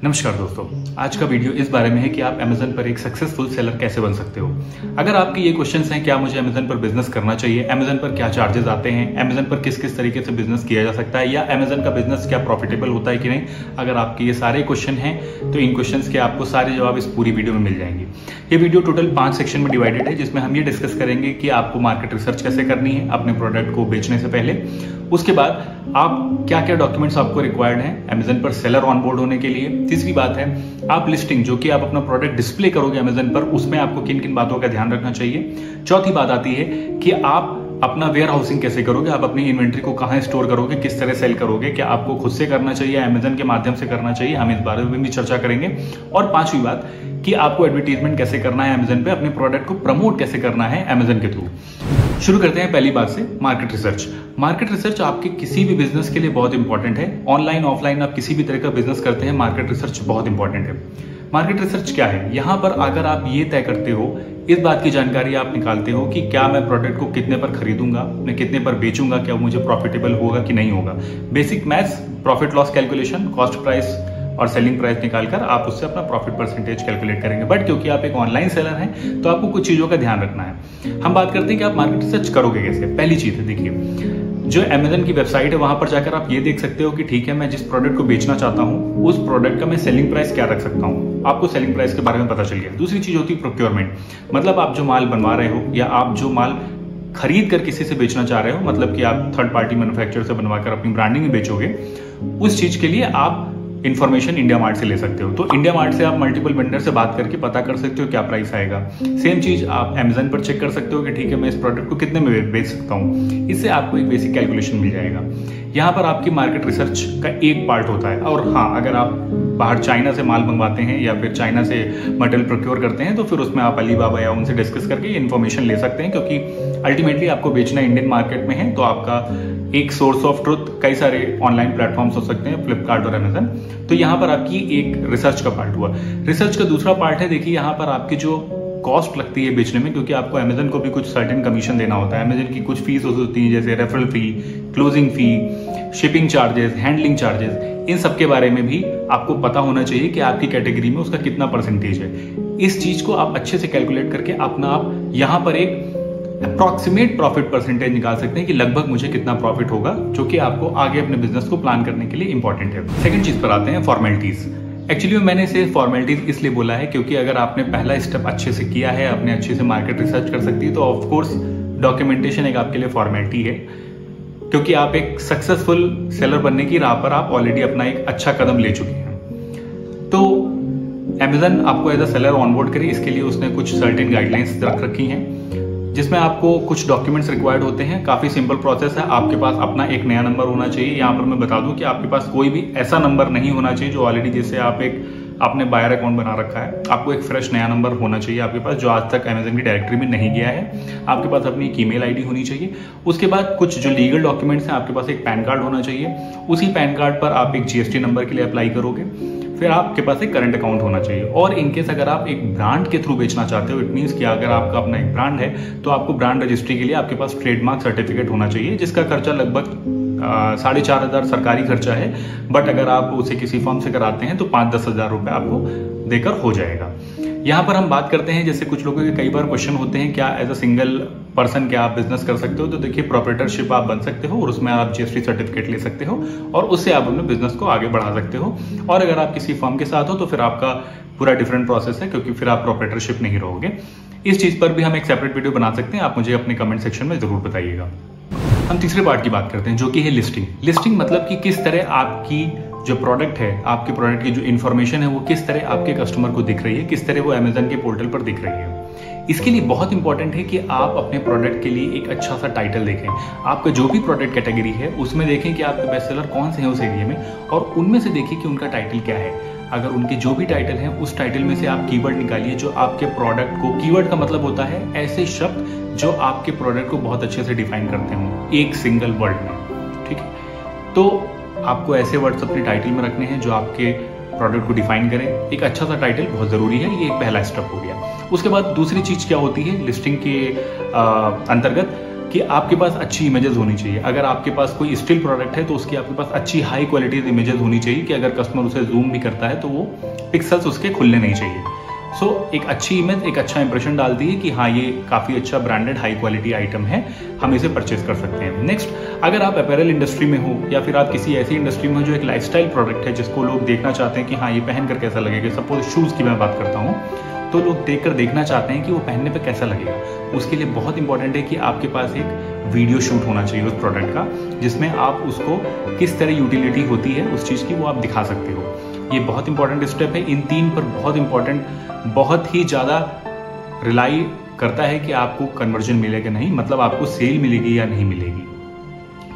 नमस्कार दोस्तों, आज का वीडियो इस बारे में है कि आप Amazon पर एक सक्सेसफुल सेलर कैसे बन सकते हो। अगर आपके ये क्वेश्चंस हैं, क्या मुझे Amazon पर बिजनेस करना चाहिए, Amazon पर क्या चार्जेस आते हैं, Amazon पर किस किस तरीके से बिजनेस किया जा सकता है, या Amazon का बिजनेस क्या प्रॉफिटेबल होता है कि नहीं, अगर आपके ये सारे क्वेश्चन हैं तो इन क्वेश्चंस के आपको सारे जवाब इस पूरी वीडियो में मिल जाएंगे। ये वीडियो टोटल 5 सेक्शन में डिवाइडेड है, जिसमें हम ये डिस्कस करेंगे कि आपको मार्केट रिसर्च कैसे करनी है अपने प्रोडक्ट को बेचने से पहले, उसके बाद आप क्या क्या डॉक्यूमेंट्स आपको रिक्वायर्ड हैं Amazon पर सेलर ऑनबोर्ड होने के लिए, तीसरी बात है आप लिस्टिंग जो कि आप अपना प्रोडक्ट डिस्प्ले करोगे Amazon पर, उसमें आपको किन किन बातों का ध्यान रखना चाहिए, चौथी बात आती है कि आप अपना वेयर हाउसिंग कैसे करोगे, आप अपनी इन्वेंट्री को कहां स्टोर करोगे, किस तरह सेल करोगे, क्या आपको खुद से करना चाहिए, Amazon के माध्यम से करना चाहिए, हम इस बारे में भी चर्चा करेंगे। और पांचवी बात कि आपको एडवर्टीजमेंट कैसे करना है Amazon पे, अपने प्रोडक्ट को प्रमोट कैसे करना है Amazon के थ्रू। शुरू करते हैं पहली बात से, मार्केट रिसर्च। मार्केट रिसर्च आपके किसी भी बिजनेस के लिए बहुत इंपॉर्टेंट है। ऑनलाइन ऑफलाइन आप किसी भी तरह का बिजनेस करते हैं, मार्केट रिसर्च बहुत इंपॉर्टेंट है। मार्केट रिसर्च क्या है? यहाँ पर अगर आप ये तय करते हो, इस बात की जानकारी आप निकालते हो कि क्या मैं प्रोडक्ट को कितने पर खरीदूंगा, मैं कितने पर बेचूंगा, क्या मुझे प्रॉफिटेबल होगा कि नहीं होगा। Basic maths, profit loss calculation, cost price और सेलिंग प्राइस निकालकर आप उससे अपना प्रॉफिट परसेंटेज कैलकुलेट करेंगे। बट क्योंकि आप एक ऑनलाइन सेलर हैं तो आपको कुछ चीजों का ध्यान रखना है। हम बात करते हैं कि आप मार्केट रिसर्च करोगे कैसे। पहली चीज है, देखिए जो Amazon की वेबसाइट है वहां पर जाकर आप ये देख सकते हो कि ठीक है, मैं जिस प्रोडक्ट को बेचना चाहता हूं उस प्रोडक्ट का मैं सेलिंग प्राइस क्या रख सकता हूं। आपको सेलिंग प्राइस के बारे में पता चल गया। दूसरी चीज होती है प्रोक्योरमेंट, मतलब आप जो माल बनवा रहे हो या आप जो माल खरीद कर किसी से बेचना चाह रहे हो, मतलब कि आप थर्ड पार्टी मैन्युफैक्चरर से बनवाकर अपनी ब्रांडिंग में बेचोगे, उस चीज के लिए आप इन्फॉर्मेशन इंडिया मार्ट से ले सकते हो। तो इंडिया मार्ट से आप मल्टीपल वेंडर से बात करके पता कर सकते हो क्या प्राइस आएगा। सेम चीज आप Amazon पर चेक कर सकते हो कि ठीक है, मैं इस प्रोडक्ट को कितने में बेच सकता हूँ। इससे आपको एक बेसिक कैलकुलेशन मिल जाएगा। यहाँ पर आपकी मार्केट रिसर्च का एक पार्ट होता है। और हाँ, अगर आप बाहर चाइना से माल मंगवाते हैं या फिर चाइना से मटेरियल प्रोक्योर करते हैं तो फिर उसमें आप अलीबाबा या उनसे डिस्कस करके इन्फॉर्मेशन ले सकते हैं, क्योंकि अल्टीमेटली आपको बेचना इंडियन मार्केट में है। तो आपका एक सोर्स ऑफ ट्रुथ कई सारे ऑनलाइन प्लेटफॉर्म्स हो सकते हैं, फ्लिपकार्ट और Amazon। तो यहाँ पर आपकी एक रिसर्च का पार्ट हुआ। रिसर्च का दूसरा पार्ट है, देखिए यहाँ पर आपकी जो कॉस्ट लगती है बेचने में, क्योंकि आपको Amazon को भी कुछ सर्टेन कमीशन देना होता है। Amazon की कुछ फीस होती है, जैसे रेफरल फी, क्लोजिंग फी, शिपिंग चार्जेस, हैंडलिंग चार्जेस। इन सब के बारे में भी आपको पता होना चाहिए कि आपकी कैटेगरी में उसका कितना परसेंटेज है। इस चीज को आप अच्छे से कैलकुलेट करके अपना आप यहाँ पर एक अप्रॉक्सीमेट प्रॉफिट परसेंटेज निकाल सकते हैं कि लगभग मुझे कितना प्रॉफिट होगा, जो कि आपको आगे अपने बिजनेस को प्लान करने के लिए इंपॉर्टेंट है। सेकंड चीज पर आते हैं, फॉर्मेलिटीज। एक्चुअली मैंने इसे फॉर्मेलिटीज इसलिए बोला है क्योंकि अगर आपने पहला स्टेप अच्छे से किया है, आपने अच्छे से मार्केट रिसर्च कर सकती है, तो ऑफकोर्स डॉक्यूमेंटेशन एक आपके लिए फॉर्मेलिटी है, क्योंकि आप एक सक्सेसफुल सेलर बनने की राह पर आप ऑलरेडी अपना एक अच्छा कदम ले चुके हैं। तो Amazon आपको एज अ सेलर ऑनबोर्ड करे, इसके लिए उसने कुछ सर्टेन गाइडलाइंस रख रखी हैं, जिसमें आपको कुछ डॉक्यूमेंट्स रिक्वायर्ड होते हैं। काफी सिंपल प्रोसेस है। आपके पास अपना एक नया नंबर होना चाहिए। यहाँ पर मैं बता दूं कि आपके पास कोई भी ऐसा नंबर नहीं होना चाहिए जो ऑलरेडी, जैसे आप एक आपने बायर अकाउंट बना रखा है, आपको एक फ्रेश नया नंबर होना चाहिए आपके पास, जो आज तक Amazon की डायरेक्टरी में नहीं गया है। आपके पास अपनी एक ईमेल आईडी होनी चाहिए। उसके बाद कुछ जो लीगल डॉक्यूमेंट्स हैं, आपके पास एक पैन कार्ड होना चाहिए। उसी पैन कार्ड पर आप एक GST नंबर के लिए अप्लाई करोगे। फिर आपके पास एक करंट अकाउंट होना चाहिए। और इनकेस अगर आप एक ब्रांड के थ्रू बेचना चाहते हो, इट मीन्स कि अगर आपका अपना एक ब्रांड है तो आपको ब्रांड रजिस्ट्री के लिए आपके पास ट्रेडमार्क सर्टिफिकेट होना चाहिए, जिसका खर्चा लगभग 4,500 सरकारी खर्चा है। बट अगर आप उसे किसी फर्म से कराते हैं तो 5-10 हज़ार रुपए आपको देकर हो जाएगा। यहाँ पर हम बात करते हैं, जैसे कुछ लोगों के कई बार क्वेश्चन होते हैं, क्या एज अ सिंगल पर्सन क्या आप बिजनेस कर सकते हो। तो देखिए, प्रोप्राइटरशिप आप बन सकते हो और उसमें आप GST सर्टिफिकेट ले सकते हो और उससे आप अपने बिजनेस को आगे बढ़ा सकते हो। और अगर आप किसी फर्म के साथ हो तो फिर आपका पूरा डिफरेंट प्रोसेस है, क्योंकि फिर आप प्रोप्राइटरशिप नहीं रहोगे। इस चीज पर भी हम एक सेपरेट वीडियो बना सकते हैं, आप मुझे अपने कमेंट सेक्शन में जरूर बताइएगा। हम तीसरे पार्ट की बात करते हैं, जो कि है लिस्टिंग। लिस्टिंग मतलब कि किस तरह आपकी जो प्रोडक्ट है, आपके प्रोडक्ट की जो इन्फॉर्मेशन है, वो किस तरह आपके कस्टमर को दिख रही है, किस तरह वो Amazon के पोर्टल पर दिख रही है। इसके लिए बहुत इंपॉर्टेंट है कि आप अपने प्रोडक्ट के लिए एक अच्छा सा टाइटल देखें। आपका जो भी प्रोडक्ट कैटेगरी है उसमें देखें कि आपके बेस्ट सेलर कौन से हैं उस एरिया में, और उनमें से देखिए कि उनका टाइटल क्या है। अगर उनके जो भी टाइटल है, उस टाइटल में से आप कीवर्ड निकालिए जो आपके प्रोडक्ट को, कीवर्ड का मतलब होता है ऐसे शब्द जो आपके प्रोडक्ट को बहुत अच्छे से डिफाइन करते हो एक सिंगल वर्ड में। ठीक है, तो आपको ऐसे वर्ड्स अपने टाइटल में रखने हैं जो आपके प्रोडक्ट को डिफाइन करें। एक अच्छा सा टाइटल बहुत जरूरी है, ये एक पहला स्टेप हो गया। उसके बाद दूसरी चीज क्या होती है लिस्टिंग के अंतर्गत, कि आपके पास अच्छी इमेजेस होनी चाहिए। अगर आपके पास कोई स्टिल प्रोडक्ट है तो उसकी आपके पास अच्छी हाई क्वालिटी इमेजेस होनी चाहिए कि अगर कस्टमर उसे जूम भी करता है तो वो पिक्सल्स उसके खुलने नहीं चाहिए। सो एक अच्छी इमेज एक अच्छा इंप्रेशन डालती है कि हाँ ये काफ़ी अच्छा ब्रांडेड हाई क्वालिटी आइटम है, हम इसे परचेज कर सकते हैं। नेक्स्ट, अगर आप अपैरल इंडस्ट्री में हो या फिर आप किसी ऐसी इंडस्ट्री में हो जो एक लाइफस्टाइल प्रोडक्ट है जिसको लोग देखना चाहते हैं कि हाँ ये पहन कर कैसा लगेगा, सपोज शूज़ की मैं बात करता हूँ, तो लोग देखकर देखना चाहते हैं कि वो पहनने पे कैसा लगेगा। उसके लिए बहुत इंपॉर्टेंट है कि आपके पास एक वीडियो शूट होना चाहिए उस प्रोडक्ट का, जिसमें आप उसको किस तरह यूटिलिटी होती है उस चीज़ की वो आप दिखा सकते हो। ये बहुत इंपॉर्टेंट स्टेप है। इन 3 पर बहुत इंपॉर्टेंट, बहुत ही ज़्यादा रिलाई करता है कि आपको कन्वर्जन मिलेगा नहीं, मतलब आपको सेल मिलेगी या नहीं मिलेगी।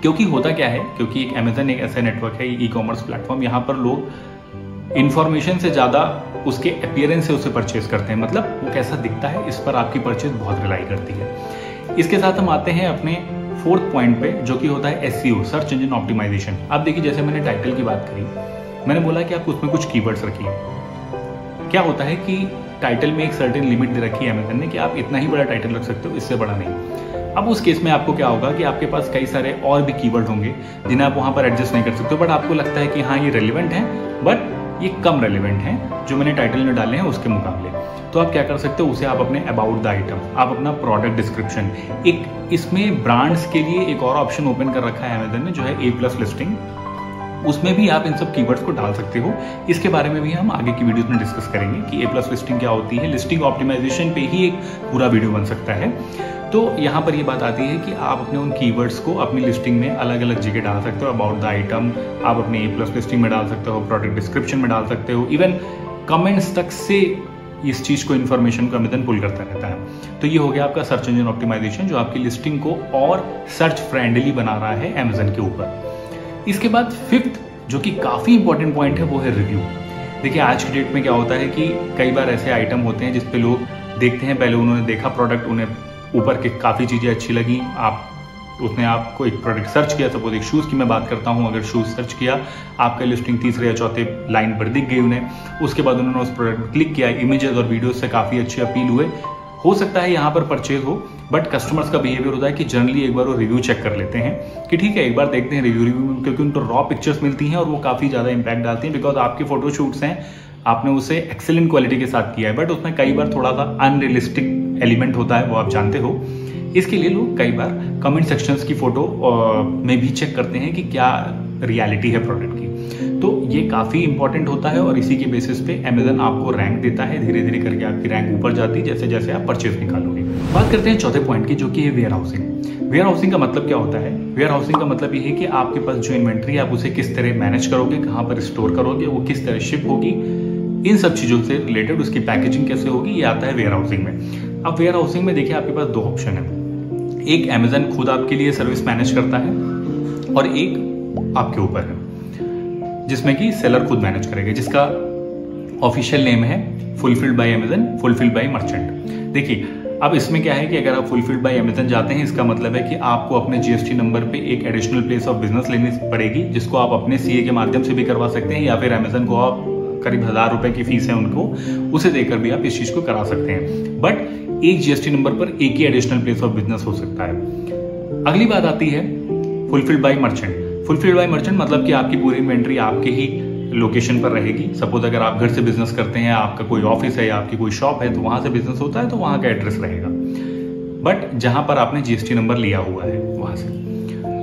क्योंकि होता क्या है, क्योंकि एक अमेजन एक ऐसा नेटवर्क है, ई कॉमर्स प्लेटफॉर्म, यहाँ पर लोग इंफॉर्मेशन से ज़्यादा उसके अपीयरेंस से उसे परचेज करते हैं, मतलब वो कैसा दिखता है इस पर आपकी परचेज बहुत रिलाई करती है। इसके साथ हम आते हैं अपने 4th पॉइंट पे, जो कि होता है SEO, सर्च इंजन ऑप्टिमाइजेशन। आप देखिए, जैसे मैंने टाइटल की बात करी, मैंने बोला कि आप उसमें कुछ कीवर्ड्स रखिए। क्या होता है कि टाइटल में एक सर्टेन लिमिट दे रखी है अमेजन ने कि आप इतना ही बड़ा टाइटल रख सकते हो, इससे बड़ा नहीं। अब उस केस में आपको क्या होगा कि आपके पास कई सारे और भी कीवर्ड होंगे जिन्हें आप वहां पर एडजस्ट नहीं कर सकते हो, बट आपको लगता है कि हाँ ये रेलिवेंट है, बट ये कम रेलिवेंट है जो मैंने टाइटल में डाले हैं उसके मुकाबले। तो आप क्या कर सकते हो, उसे आप अपने अबाउट द आइटम, आप अपना प्रोडक्ट डिस्क्रिप्शन, एक इसमें ब्रांड्स के लिए एक और ऑप्शन ओपन कर रखा है अमेजन ने जो है A+ लिस्टिंग, उसमें भी आप इन सब कीवर्ड्स को डाल सकते हो। इसके बारे में भी हम आगे की वीडियोस में डिस्कस करेंगे कि A+ लिस्टिंग क्या होती है। लिस्टिंग ऑप्टिमाइजेशन पे ही एक पूरा वीडियो बन सकता है। तो यहाँ पर ये बात आती है कि आप अपने उन कीवर्ड्स को अपनी लिस्टिंग में अलग अलग जगह डाल सकते हो। अबाउट द आइटम आप अपने A+ लिस्टिंग में डाल सकते हो, प्रोडक्ट डिस्क्रिप्शन में डाल सकते हो, इवन कमेंट्स तक से इस चीज को इन्फॉर्मेशन को अमेजन पुल करता रहता है। तो ये हो गया आपका सर्च इंजन ऑप्टिमाइजेशन, जो आपकी लिस्टिंग को और सर्च फ्रेंडली बना रहा है अमेजन के ऊपर। इसके बाद 5th, जो कि काफी इंपॉर्टेंट पॉइंट है, वो है रिव्यू। देखिए आज की डेट में क्या होता है कि कई बार ऐसे आइटम होते हैं जिसपे लोग देखते हैं, पहले उन्होंने देखा प्रोडक्ट, उन्हें ऊपर के काफ़ी चीज़ें अच्छी लगी, उसने आपको एक प्रोडक्ट सर्च किया, सपोज एक शूज़ की मैं बात करता हूँ, अगर शूज़ सर्च किया, आपका लिस्टिंग 3रे या 4थे लाइन पर दिख गई उन्हें, उसके बाद उन्होंने उस प्रोडक्ट पर क्लिक किया, इमेजेस और वीडियोज से काफ़ी अच्छे अपील हुए, हो सकता है यहाँ पर परचेज हो, बट कस्टमर्स का बिहेवियर होता है कि जनरली एक बार वो रिव्यू चेक कर लेते हैं कि ठीक है एक बार देखते हैं रिव्यू, क्योंकि उनको रॉ पिक्चर्स मिलती हैं और वो काफ़ी ज़्यादा इंपैक्ट डालती हैं, बिकॉज आपके फोटो शूट्स हैं, आपने उसे एक्सेलेंट क्वालिटी के साथ किया है, बट उसमें कई बार थोड़ा सा अनरियलिस्टिक एलिमेंट होता है, वो आप जानते हो। इसके लिए लोग कई बार कमेंट सेक्शंस की फोटो में भी चेक करते हैं कि क्या रियलिटी है प्रोडक्ट की। तो ये काफ़ी इंपॉर्टेंट होता है और इसी के बेसिस पे अमेजन आपको रैंक देता है, धीरे धीरे करके आपकी रैंक ऊपर जाती है जैसे जैसे आप परचेज निकालोगे। बात करते हैं 4थे पॉइंट की, जो कि है वेयर हाउसिंग। वेयर हाउसिंग का मतलब क्या होता है? वेयर हाउसिंग का मतलब ये है कि आपके पास जो इन्वेंट्री है आप उसे किस तरह मैनेज करोगे, कहाँ पर स्टोर करोगे, वो किस तरह शिप होगी, इन सब चीज़ों से रिलेटेड उसकी पैकेजिंग कैसे होगी, ये आता है वेयर हाउसिंग में। अब वेयर हाउसिंग में देखिए आपके पास 2 ऑप्शन है, एक अमेजन खुद आपके लिए सर्विस मैनेज करता है और एक आपके ऊपर है जिसमें कि सेलर खुद मैनेज करेगा, जिसका ऑफिशियल नेम है fulfilled by Amazon, fulfilled by merchant. देखिए अब इसमें क्या है कि अगर आप फुलफिल्ड बाय अमेजन जाते हैं, इसका मतलब है कि आपको अपने GST नंबर पे एक एडिशनल प्लेस ऑफ बिजनेस लेनी पड़ेगी, जिसको आप अपने CA के माध्यम से भी करवा सकते हैं, या फिर अमेजन को आप करीब 1000 रुपए की फीस है उनको, उसे देकर भी आप इस चीज को करा सकते हैं। बट एक GST नंबर पर एक ही एडिशनल प्लेस ऑफ बिजनेस हो सकता है। अगली बात आती है fulfilled by merchant. Fulfilled by merchant मतलब कि आपकी पूरी इन्वेंट्री आपके ही लोकेशन पर रहेगी। सपोज अगर आप घर से बिजनेस करते हैं, आपका कोई ऑफिस है या आपकी कोई शॉप है, तो वहां से बिजनेस होता है तो वहां का एड्रेस रहेगा, बट जहां पर आपने GST नंबर लिया हुआ है वहां से।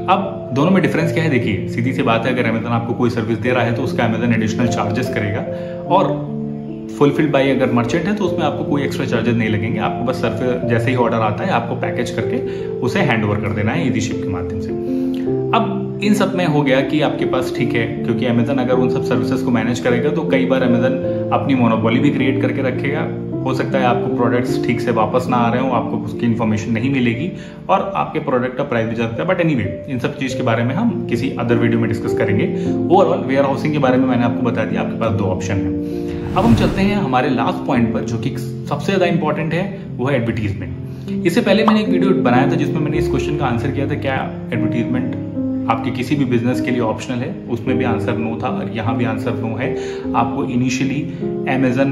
अब दोनों में डिफरेंस क्या है? देखिए सीधी सी बात है, अगर अमेजन आपको कोई सर्विस दे रहा है तो उसका अमेजन एडिशनल चार्जेस करेगा, और फुलफिल्ड बाय अगर मर्चेंट है तो उसमें आपको कोई एक्स्ट्रा चार्जेस नहीं लगेंगे। आपको बस सर्विस जैसे ही ऑर्डर आता है आपको पैकेज करके उसे हैंड ओवर कर देना है ईजी शिप के माध्यम से। अब इन सब में हो गया कि आपके पास ठीक है, क्योंकि अमेजन अगर उन सब सर्विसेज को मैनेज करेगा तो कई बार अमेजन अपनी मोनोपोली भी क्रिएट करके रखेगा। हो सकता है आपको प्रोडक्ट्स ठीक से वापस ना आ रहे हो, आपको उसकी इन्फॉर्मेशन नहीं मिलेगी और आपके प्रोडक्ट का प्राइस भी जाता है। बट एनीवे इन सब चीज के बारे में हम किसी अदर वीडियो में डिस्कस करेंगे। ओवरऑल वेयर हाउसिंग के बारे में मैंने आपको बता दिया, आपके पास 2 ऑप्शन है। अब हम चलते हैं हमारे लास्ट पॉइंट पर, जो कि सबसे ज्यादा इंपॉर्टेंट है, वो है एडवर्टीजमेंट। इससे पहले मैंने एक वीडियो बनाया था जिसमें मैंने इस क्वेश्चन का आंसर किया था, क्या एडवर्टीजमेंट आपके किसी भी बिजनेस के लिए ऑप्शनल है? उसमें भी आंसर नो था और यहाँ भी आंसर नो है। आपको इनिशियली अमेजन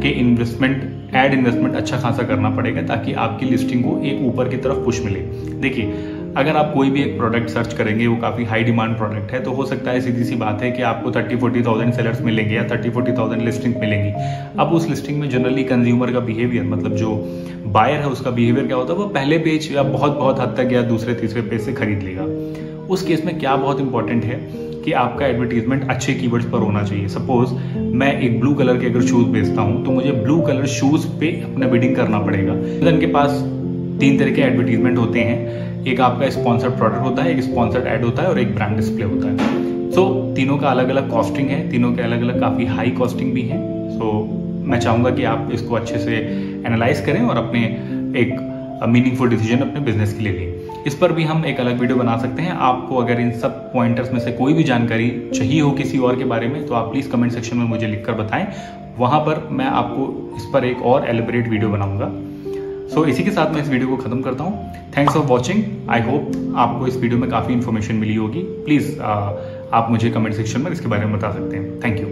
के इन्वेस्टमेंट एड इन्वेस्टमेंट अच्छा खासा करना पड़ेगा ताकि आपकी लिस्टिंग को एक ऊपर की तरफ पुश मिले। देखिए, अगर आप कोई भी एक प्रोडक्ट सर्च करेंगे, वो काफ़ी हाई डिमांड प्रोडक्ट है, तो हो सकता है सीधी सी बात है कि आपको 30-40,000 सेलर्स मिलेंगे या 30-40,000 लिस्टिंग मिलेंगी। अब उस लिस्टिंग में जनरली कंज्यूमर का बिहेवियर, मतलब जो बायर है उसका बिहेवियर क्या होता है, वो पहले पेज या बहुत हद तक या दूसरे तीसरे पेज से खरीद लेगा। उस केस में क्या बहुत इंपॉर्टेंट है कि आपका एडवर्टीजमेंट अच्छे कीवर्ड्स पर होना चाहिए। सपोज मैं एक ब्लू कलर के अगर शूज बेचता हूं तो मुझे ब्लू कलर शूज पे अपना बिडिंग करना पड़ेगा। इनके पास 3 तरह के एडवर्टीजमेंट होते हैं। एक आपका स्पॉन्सर्ड प्रोडक्ट होता है, एक स्पॉन्सर्ड ऐड होता है और एक ब्रांड डिस्प्ले होता है। सो तीनों का अलग अलग कॉस्टिंग है, तीनों के अलग अलग काफ़ी हाई कॉस्टिंग भी है। सो मैं चाहूँगा कि आप इसको अच्छे से एनालाइज करें और अपने एक मीनिंगफुल डिसीजन अपने बिजनेस के लिए लें। इस पर भी हम एक अलग वीडियो बना सकते हैं। आपको अगर इन सब पॉइंटर्स में से कोई भी जानकारी चाहिए हो किसी और के बारे में तो आप प्लीज़ कमेंट सेक्शन में मुझे लिखकर बताएं। वहाँ पर मैं आपको इस पर एक और एलिबरेट वीडियो बनाऊंगा। सो इसी के साथ मैं इस वीडियो को खत्म करता हूँ। Thanks for watching. I hope आपको इस वीडियो में काफ़ी इन्फॉर्मेशन मिली होगी। प्लीज़ आप मुझे कमेंट सेक्शन में इसके बारे में बता सकते हैं। Thank you.